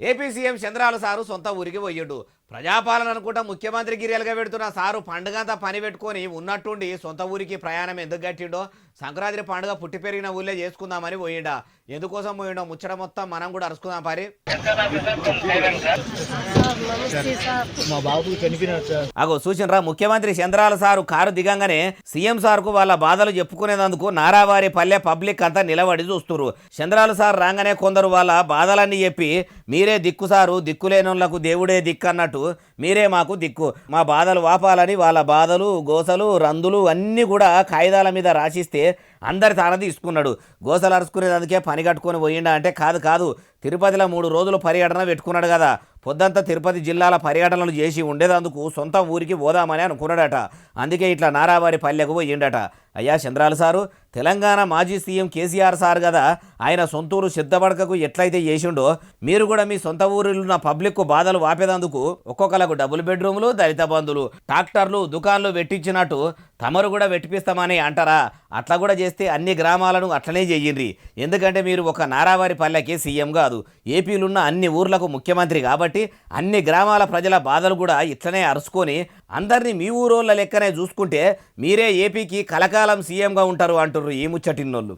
AP CM చంద్రాల sir సొంత ఊరికి పోయిండు. ప్రజాపాలన అనుకుంటా ముఖ్యమంత్రి గిరియలుగా పెడుతున్న సారు పండుగంతా పని పెట్టుకొని ఉన్నట్టుండి సొంత ఊరికి ప్రయాణం ఎందుకు గట్టిండో, సంక్రాంతి పండుగ పుట్టి పెరిగిన ఊళ్ళే చేసుకుందామని పోయిండా. ఎందుకోసం పోయిండో ముచ్చట మొత్తం మనం కూడా అరుచుకుందాం పరి. అగో చూసినరా, ముఖ్యమంత్రి చంద్రాల సారు కారు దిగంగానే సీఎం సార్కు వాళ్ళ బాధలు చెప్పుకునేందుకు నారావారి పల్లె పబ్లిక్ అంతా నిలబడి చూస్తున్నారు. చంద్రాల సార్ రాగానే కొందరు వాళ్ళ బాధలన్నీ చెప్పి, మీరే దిక్కు సారు, దిక్కులేనోళ్లకు దేవుడే దిక్కు అన్నట్టు మీరే మాకు దిక్కు, మా బాధలు వాపాలని వాళ్ళ బాధలు గోసలు రందులు అన్నీ కూడా కాగితాల మీద రాసిస్తే అందరి తాన తీసుకున్నాడు. గోసలు అరుచుకునేందుకే పని కట్టుకొని పోయిండా అంటే కాదు, తిరుపతిలో 3 రోజులు పర్యటన పెట్టుకున్నాడు కదా. పొద్దంతా తిరుపతి జిల్లాల పర్యటనలు చేసి ఉండేదందుకు సొంత ఊరికి పోదామని అనుకున్నాడట. అందుకే ఇట్లా నారావారి పల్లెకు పోయిండట. అయ్యా చంద్రాల సారు, తెలంగాణ మాజీ సీఎం కేసీఆర్ సార్ కదా, ఆయన సొంతూరు సిద్ధపడకకు ఎట్లయితే చేసిండో మీరు కూడా మీ సొంత ఊరిలో పబ్లిక్ బాధలు వాపేదందుకు ఒక్కొక్కలకు డబుల్ బెడ్రూమ్లు, దళిత బంధువులు, ట్రాక్టర్లు, దుకాన్లు పెట్టించినట్టు తమరు కూడా పెట్టిపిస్తామని అంటారా? అట్లా కూడా చేస్తే అన్ని గ్రామాలను అట్లనే చెయ్యండి. ఎందుకంటే మీరు ఒక నారావారి పల్లెకి సీఎం కాదు, ఏపీలున్న అన్ని ఊర్లకు ముఖ్యమంత్రి కాబట్టి అన్ని గ్రామాల ప్రజల బాధలు కూడా ఇట్లనే అరుచుకొని అందరినీ మీ ఊరోళ్ళ లెక్కనే చూసుకుంటే మీరే ఏపీకి కలకాలం సీఎంగా ఉంటారు అంటుర్రు ఈ ముచ్చటిన్నోళ్ళు.